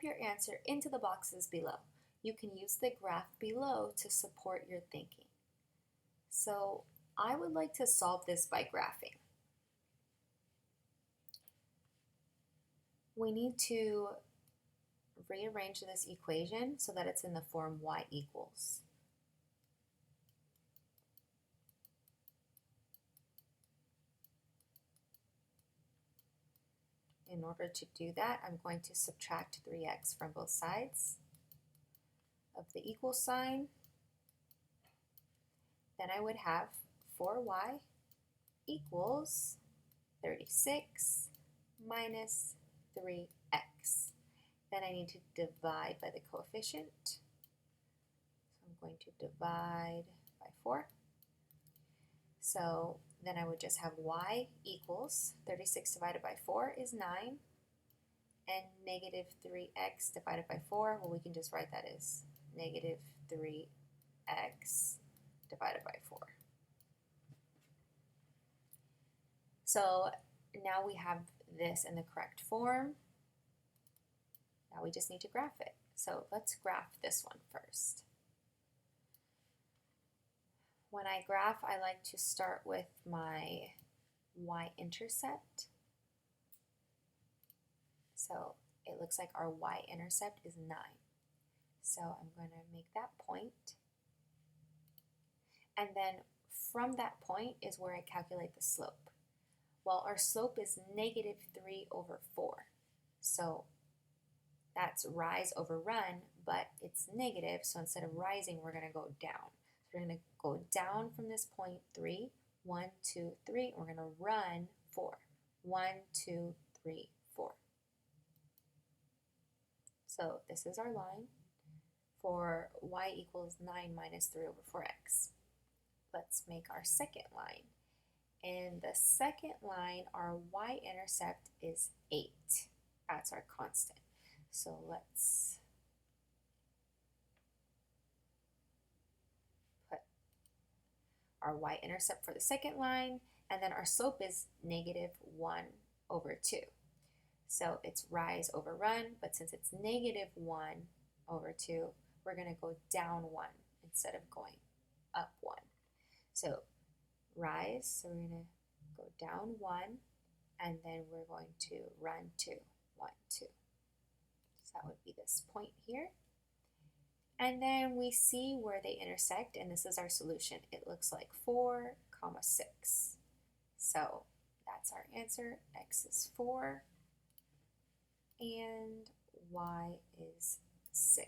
your answer into the boxes below. You can use the graph below to support your thinking. So I would like to solve this by graphing. We need to rearrange this equation so that it's in the form y equals. In order to do that, I'm going to subtract 3x from both sides of the equal sign. Then I would have 4y equals 36 minus 3x. Then I need to divide by the coefficient. So I'm going to divide by 4. So then I would just have y equals 36 divided by 4 is 9, and negative 3x divided by 4, well, we can just write that as negative 3x divided by 4. So now we have this in the correct form. Now we just need to graph it. So let's graph this one first. When I graph, I like to start with my y-intercept. So it looks like our y-intercept is 9. So I'm going to make that point. And then from that point is where I calculate the slope. Well, our slope is negative 3 over 4. So that's rise over run, but it's negative, so instead of rising, we're going to go down. So we're going to go down from this point 3, 1, 2, 3, and we're going to run 4. 1, 2, 3, 4. So this is our line for y equals 9 minus 3 over 4x. Let's make our second line. In the second line, our y-intercept is 8. That's our constant. So let's put our y-intercept for the second line, and then our slope is negative 1 over 2. So it's rise over run, but since it's negative 1 over 2, we're going to go down 1 instead of going up 1. So rise, so we're going to go down 1, and then we're going to run 2, 1, 2. So that would be this point here. And then we see where they intersect, and this is our solution. It looks like 4, 6. So that's our answer. X is 4, and y is 6.